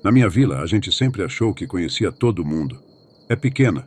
Na minha vila, a gente sempre achou que conhecia todo mundo. É pequena.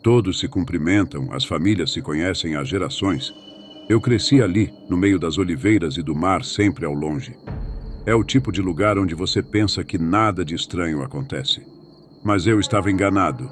Todos se cumprimentam, as famílias se conhecem há gerações. Eu cresci ali, no meio das oliveiras e do mar, sempre ao longe. É o tipo de lugar onde você pensa que nada de estranho acontece. Mas eu estava enganado.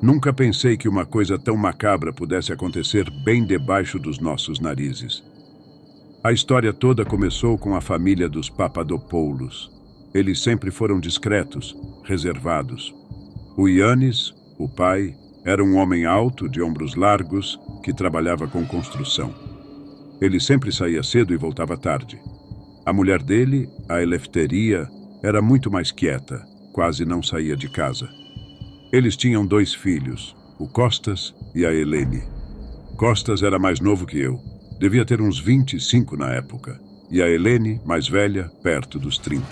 Nunca pensei que uma coisa tão macabra pudesse acontecer bem debaixo dos nossos narizes. A história toda começou com a família dos Papadopoulos. Eles sempre foram discretos, reservados. O Yannis, o pai, era um homem alto, de ombros largos, que trabalhava com construção. Ele sempre saía cedo e voltava tarde. A mulher dele, a Eleftheria, era muito mais quieta, quase não saía de casa. Eles tinham 2 filhos, o Costas e a Helene. Costas era mais novo que eu, devia ter uns 25 na época, e a Helene, mais velha, perto dos 30.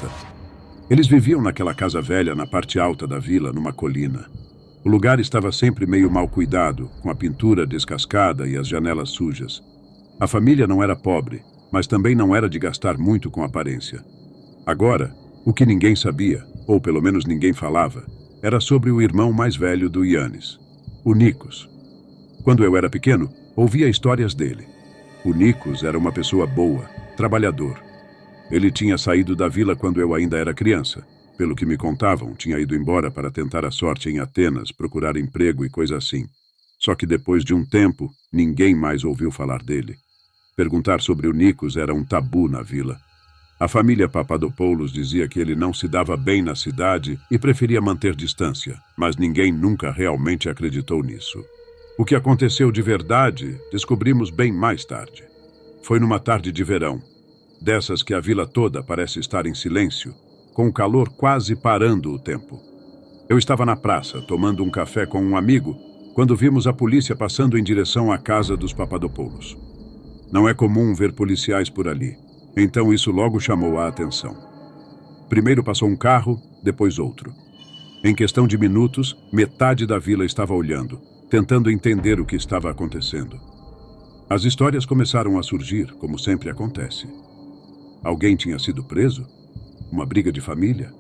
Eles viviam naquela casa velha na parte alta da vila, numa colina. O lugar estava sempre meio mal cuidado, com a pintura descascada e as janelas sujas. A família não era pobre, mas também não era de gastar muito com aparência. Agora, o que ninguém sabia, ou pelo menos ninguém falava, era sobre o irmão mais velho do Yannis, o Nikos. Quando eu era pequeno, ouvia histórias dele. O Nikos era uma pessoa boa, trabalhador. Ele tinha saído da vila quando eu ainda era criança. Pelo que me contavam, tinha ido embora para tentar a sorte em Atenas, procurar emprego e coisa assim. Só que depois de um tempo, ninguém mais ouviu falar dele. Perguntar sobre o Nikos era um tabu na vila. A família Papadopoulos dizia que ele não se dava bem na cidade e preferia manter distância, mas ninguém nunca realmente acreditou nisso. O que aconteceu de verdade, descobrimos bem mais tarde. Foi numa tarde de verão, dessas que a vila toda parece estar em silêncio, com o calor quase parando o tempo. Eu estava na praça, tomando um café com um amigo, quando vimos a polícia passando em direção à casa dos Papadopoulos. Não é comum ver policiais por ali, então isso logo chamou a atenção. Primeiro passou um carro, depois outro. Em questão de minutos, metade da vila estava olhando, tentando entender o que estava acontecendo. As histórias começaram a surgir, como sempre acontece. Alguém tinha sido preso? Uma briga de família?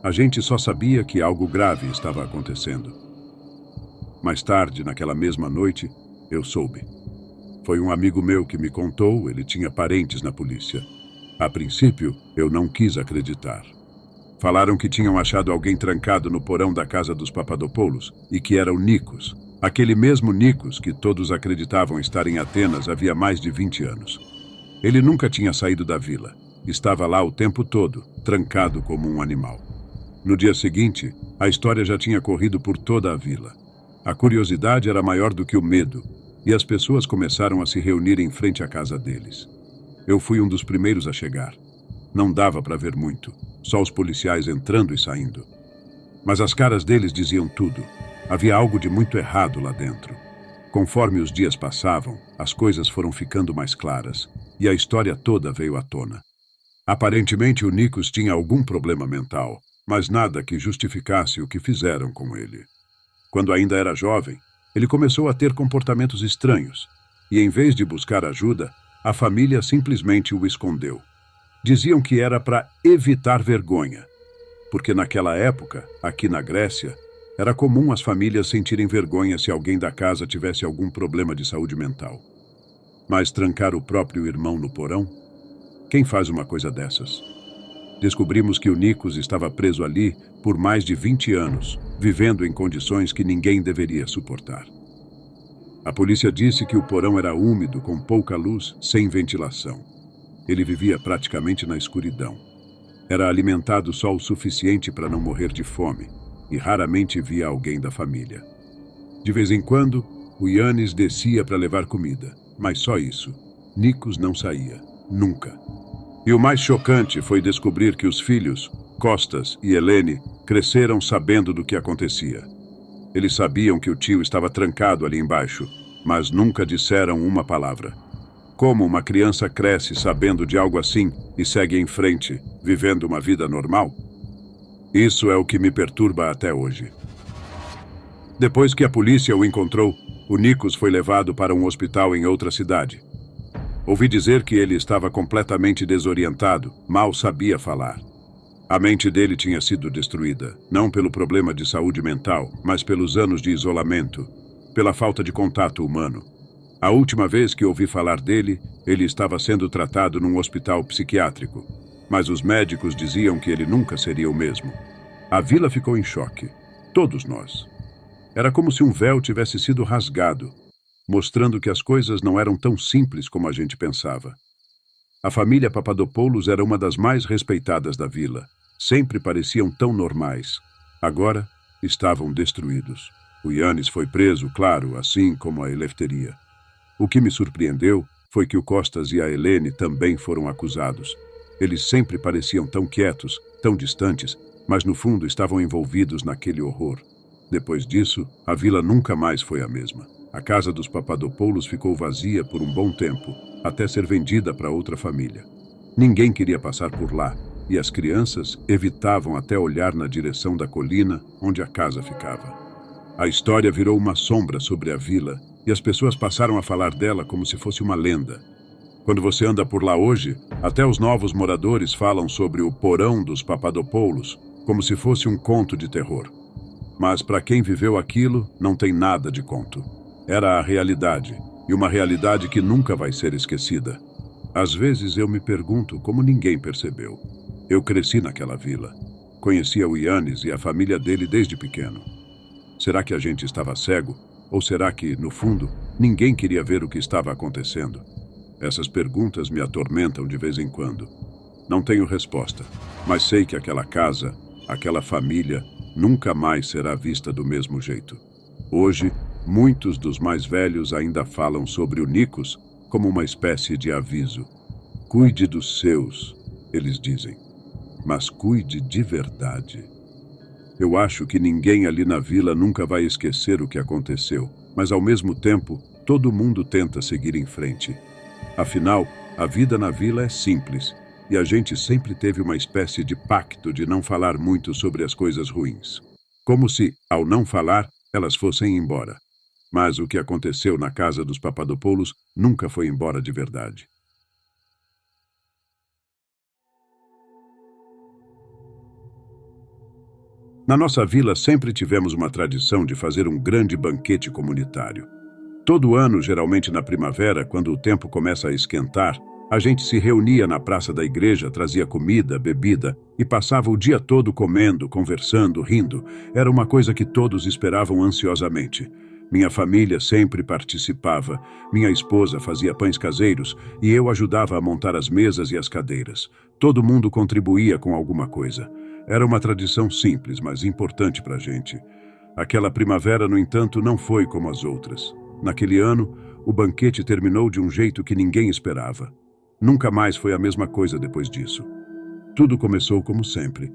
A gente só sabia que algo grave estava acontecendo. Mais tarde, naquela mesma noite, eu soube. Foi um amigo meu que me contou, ele tinha parentes na polícia. A princípio, eu não quis acreditar. Falaram que tinham achado alguém trancado no porão da casa dos Papadopoulos e que era o Nikos, aquele mesmo Nikos que todos acreditavam estar em Atenas havia mais de 20 anos. Ele nunca tinha saído da vila. Estava lá o tempo todo, trancado como um animal. No dia seguinte, a história já tinha corrido por toda a vila. A curiosidade era maior do que o medo, e as pessoas começaram a se reunir em frente à casa deles. Eu fui um dos primeiros a chegar. Não dava para ver muito, só os policiais entrando e saindo. Mas as caras deles diziam tudo. Havia algo de muito errado lá dentro. Conforme os dias passavam, as coisas foram ficando mais claras, e a história toda veio à tona. Aparentemente o Nikos tinha algum problema mental, mas nada que justificasse o que fizeram com ele. Quando ainda era jovem, ele começou a ter comportamentos estranhos, e em vez de buscar ajuda, a família simplesmente o escondeu. Diziam que era para evitar vergonha, porque naquela época, aqui na Grécia, era comum as famílias sentirem vergonha se alguém da casa tivesse algum problema de saúde mental. Mas trancar o próprio irmão no porão? Quem faz uma coisa dessas? Descobrimos que o Nikos estava preso ali por mais de 20 anos, vivendo em condições que ninguém deveria suportar. A polícia disse que o porão era úmido, com pouca luz, sem ventilação. Ele vivia praticamente na escuridão. Era alimentado só o suficiente para não morrer de fome, e raramente via alguém da família. De vez em quando, o Yannis descia para levar comida, mas só isso. Nikos não saía, nunca. E o mais chocante foi descobrir que os filhos, Costas e Helene, cresceram sabendo do que acontecia. Eles sabiam que o tio estava trancado ali embaixo, mas nunca disseram uma palavra. Como uma criança cresce sabendo de algo assim e segue em frente, vivendo uma vida normal? Isso é o que me perturba até hoje. Depois que a polícia o encontrou, o Nikos foi levado para um hospital em outra cidade. Ouvi dizer que ele estava completamente desorientado, mal sabia falar. A mente dele tinha sido destruída, não pelo problema de saúde mental, mas pelos anos de isolamento, pela falta de contato humano. A última vez que ouvi falar dele, ele estava sendo tratado num hospital psiquiátrico, mas os médicos diziam que ele nunca seria o mesmo. A vila ficou em choque. Todos nós. Era como se um véu tivesse sido rasgado, mostrando que as coisas não eram tão simples como a gente pensava. A família Papadopoulos era uma das mais respeitadas da vila. Sempre pareciam tão normais. Agora, estavam destruídos. O Yannis foi preso, claro, assim como a Eleftheria. O que me surpreendeu foi que o Costas e a Helene também foram acusados. Eles sempre pareciam tão quietos, tão distantes, mas no fundo estavam envolvidos naquele horror. Depois disso, a vila nunca mais foi a mesma. A casa dos Papadopoulos ficou vazia por um bom tempo, até ser vendida para outra família. Ninguém queria passar por lá, e as crianças evitavam até olhar na direção da colina onde a casa ficava. A história virou uma sombra sobre a vila, e as pessoas passaram a falar dela como se fosse uma lenda. Quando você anda por lá hoje, até os novos moradores falam sobre o porão dos Papadopoulos, como se fosse um conto de terror. Mas para quem viveu aquilo, não tem nada de conto. Era a realidade, e uma realidade que nunca vai ser esquecida. Às vezes eu me pergunto como ninguém percebeu. Eu cresci naquela vila. Conhecia o Yannis e a família dele desde pequeno. Será que a gente estava cego? Ou será que, no fundo, ninguém queria ver o que estava acontecendo? Essas perguntas me atormentam de vez em quando. Não tenho resposta, mas sei que aquela casa, aquela família, nunca mais será vista do mesmo jeito. Hoje, muitos dos mais velhos ainda falam sobre o Nikos como uma espécie de aviso. Cuide dos seus, eles dizem, mas cuide de verdade. Eu acho que ninguém ali na vila nunca vai esquecer o que aconteceu, mas ao mesmo tempo, todo mundo tenta seguir em frente. Afinal, a vida na vila é simples, e a gente sempre teve uma espécie de pacto de não falar muito sobre as coisas ruins. Como se, ao não falar, elas fossem embora. Mas o que aconteceu na casa dos Papadopoulos nunca foi embora de verdade. Na nossa vila sempre tivemos uma tradição de fazer um grande banquete comunitário. Todo ano, geralmente na primavera, quando o tempo começa a esquentar, a gente se reunia na praça da igreja, trazia comida, bebida e passava o dia todo comendo, conversando, rindo. Era uma coisa que todos esperavam ansiosamente. Minha família sempre participava. Minha esposa fazia pães caseiros e eu ajudava a montar as mesas e as cadeiras. Todo mundo contribuía com alguma coisa. Era uma tradição simples, mas importante para a gente. Aquela primavera, no entanto, não foi como as outras. Naquele ano, o banquete terminou de um jeito que ninguém esperava. Nunca mais foi a mesma coisa depois disso. Tudo começou como sempre.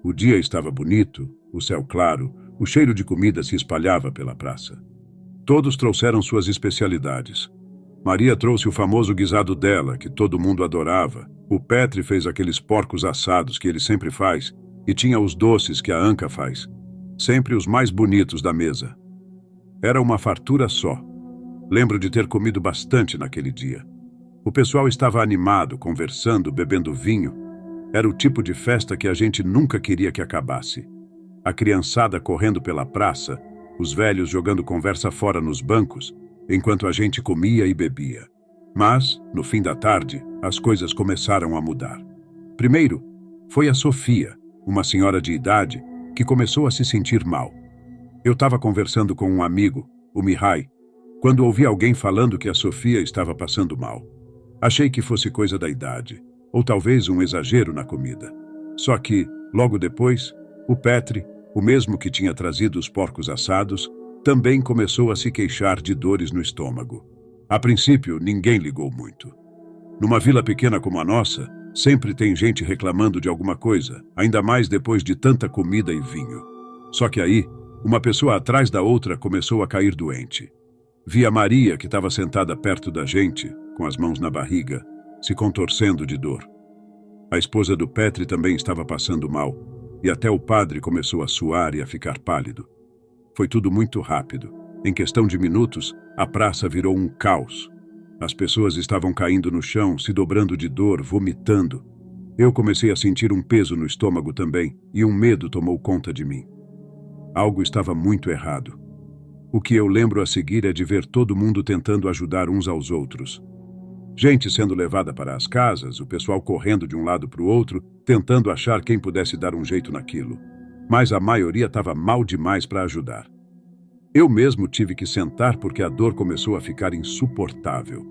O dia estava bonito, o céu claro, o cheiro de comida se espalhava pela praça. Todos trouxeram suas especialidades. Maria trouxe o famoso guisado dela, que todo mundo adorava. O Petri fez aqueles porcos assados que ele sempre faz, e tinha os doces que a Anca faz. Sempre os mais bonitos da mesa. Era uma fartura só. Lembro de ter comido bastante naquele dia. O pessoal estava animado, conversando, bebendo vinho. Era o tipo de festa que a gente nunca queria que acabasse. A criançada correndo pela praça, os velhos jogando conversa fora nos bancos, enquanto a gente comia e bebia. Mas, no fim da tarde, as coisas começaram a mudar. Primeiro, foi a Sofia, uma senhora de idade, que começou a se sentir mal. Eu estava conversando com um amigo, o Mihai, quando ouvi alguém falando que a Sofia estava passando mal. Achei que fosse coisa da idade, ou talvez um exagero na comida. Só que, logo depois, o Petri, o mesmo que tinha trazido os porcos assados, também começou a se queixar de dores no estômago. A princípio, ninguém ligou muito. Numa vila pequena como a nossa, sempre tem gente reclamando de alguma coisa, ainda mais depois de tanta comida e vinho. Só que aí, uma pessoa atrás da outra começou a cair doente. Vi a Maria, que estava sentada perto da gente, com as mãos na barriga, se contorcendo de dor. A esposa do Petri também estava passando mal, e até o padre começou a suar e a ficar pálido. Foi tudo muito rápido. Em questão de minutos, a praça virou um caos. As pessoas estavam caindo no chão, se dobrando de dor, vomitando. Eu comecei a sentir um peso no estômago também, e um medo tomou conta de mim. Algo estava muito errado. O que eu lembro a seguir é de ver todo mundo tentando ajudar uns aos outros. Gente sendo levada para as casas, o pessoal correndo de um lado para o outro, tentando achar quem pudesse dar um jeito naquilo. Mas a maioria estava mal demais para ajudar. Eu mesmo tive que sentar porque a dor começou a ficar insuportável.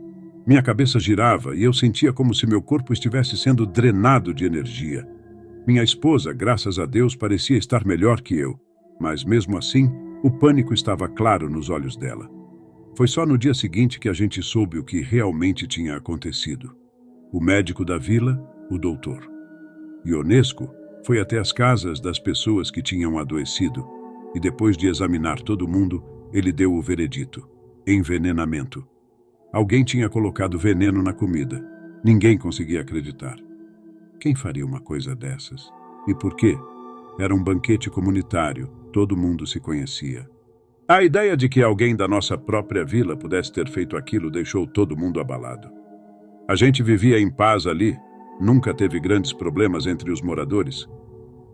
Minha cabeça girava e eu sentia como se meu corpo estivesse sendo drenado de energia. Minha esposa, graças a Deus, parecia estar melhor que eu, mas mesmo assim, o pânico estava claro nos olhos dela. Foi só no dia seguinte que a gente soube o que realmente tinha acontecido. O médico da vila, o doutor Ionesco, foi até as casas das pessoas que tinham adoecido e depois de examinar todo mundo, ele deu o veredito: envenenamento. Alguém tinha colocado veneno na comida. Ninguém conseguia acreditar. Quem faria uma coisa dessas? E por quê? Era um banquete comunitário, todo mundo se conhecia. A ideia de que alguém da nossa própria vila pudesse ter feito aquilo deixou todo mundo abalado. A gente vivia em paz ali, nunca teve grandes problemas entre os moradores.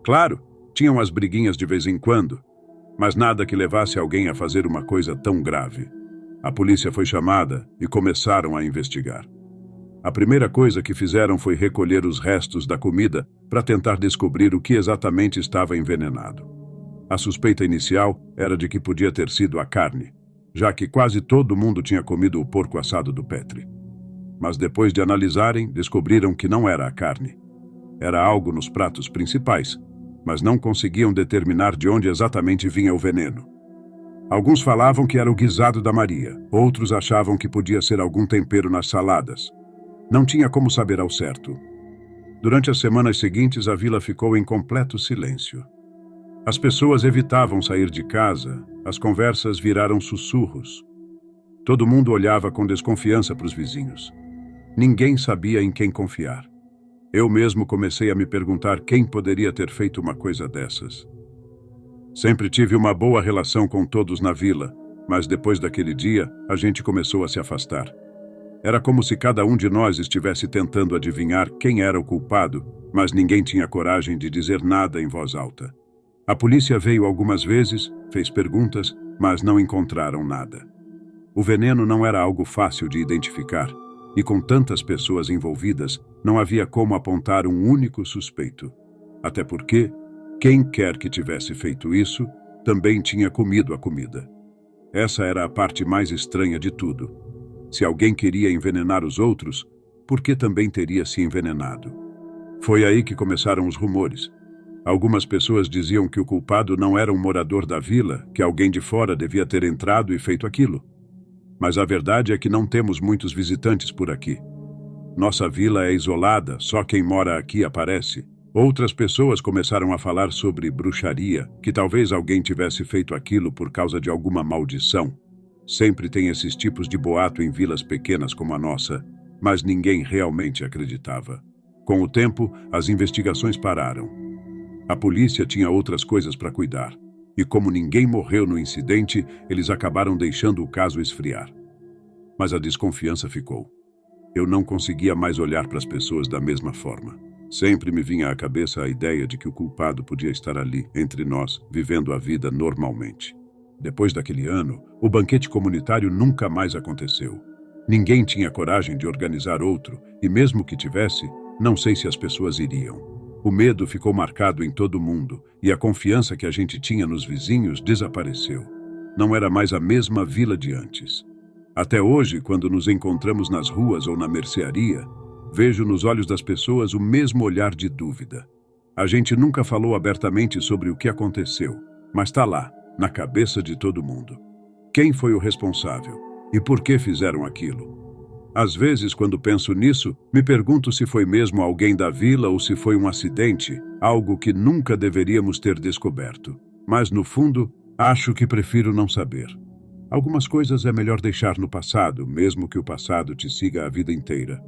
Claro, tinham as briguinhas de vez em quando, mas nada que levasse alguém a fazer uma coisa tão grave. A polícia foi chamada e começaram a investigar. A primeira coisa que fizeram foi recolher os restos da comida para tentar descobrir o que exatamente estava envenenado. A suspeita inicial era de que podia ter sido a carne, já que quase todo mundo tinha comido o porco assado do Petri. Mas depois de analisarem, descobriram que não era a carne. Era algo nos pratos principais, mas não conseguiam determinar de onde exatamente vinha o veneno. Alguns falavam que era o guisado da Maria, outros achavam que podia ser algum tempero nas saladas. Não tinha como saber ao certo. Durante as semanas seguintes, a vila ficou em completo silêncio. As pessoas evitavam sair de casa, as conversas viraram sussurros. Todo mundo olhava com desconfiança para os vizinhos. Ninguém sabia em quem confiar. Eu mesmo comecei a me perguntar quem poderia ter feito uma coisa dessas. Sempre tive uma boa relação com todos na vila, mas depois daquele dia, a gente começou a se afastar. Era como se cada um de nós estivesse tentando adivinhar quem era o culpado, mas ninguém tinha coragem de dizer nada em voz alta. A polícia veio algumas vezes, fez perguntas, mas não encontraram nada. O veneno não era algo fácil de identificar, e com tantas pessoas envolvidas, não havia como apontar um único suspeito. Até porque, quem quer que tivesse feito isso, também tinha comido a comida. Essa era a parte mais estranha de tudo. Se alguém queria envenenar os outros, por que também teria se envenenado? Foi aí que começaram os rumores. Algumas pessoas diziam que o culpado não era um morador da vila, que alguém de fora devia ter entrado e feito aquilo. Mas a verdade é que não temos muitos visitantes por aqui. Nossa vila é isolada, só quem mora aqui aparece. Outras pessoas começaram a falar sobre bruxaria, que talvez alguém tivesse feito aquilo por causa de alguma maldição. Sempre tem esses tipos de boato em vilas pequenas como a nossa, mas ninguém realmente acreditava. Com o tempo, as investigações pararam. A polícia tinha outras coisas para cuidar, e como ninguém morreu no incidente, eles acabaram deixando o caso esfriar. Mas a desconfiança ficou. Eu não conseguia mais olhar para as pessoas da mesma forma. Sempre me vinha à cabeça a ideia de que o culpado podia estar ali, entre nós, vivendo a vida normalmente. Depois daquele ano, o banquete comunitário nunca mais aconteceu. Ninguém tinha coragem de organizar outro, e mesmo que tivesse, não sei se as pessoas iriam. O medo ficou marcado em todo mundo, e a confiança que a gente tinha nos vizinhos desapareceu. Não era mais a mesma vila de antes. Até hoje, quando nos encontramos nas ruas ou na mercearia, vejo nos olhos das pessoas o mesmo olhar de dúvida. A gente nunca falou abertamente sobre o que aconteceu, mas está lá, na cabeça de todo mundo. Quem foi o responsável? E por que fizeram aquilo? Às vezes, quando penso nisso, me pergunto se foi mesmo alguém da vila ou se foi um acidente, algo que nunca deveríamos ter descoberto. Mas, no fundo, acho que prefiro não saber. Algumas coisas é melhor deixar no passado, mesmo que o passado te siga a vida inteira.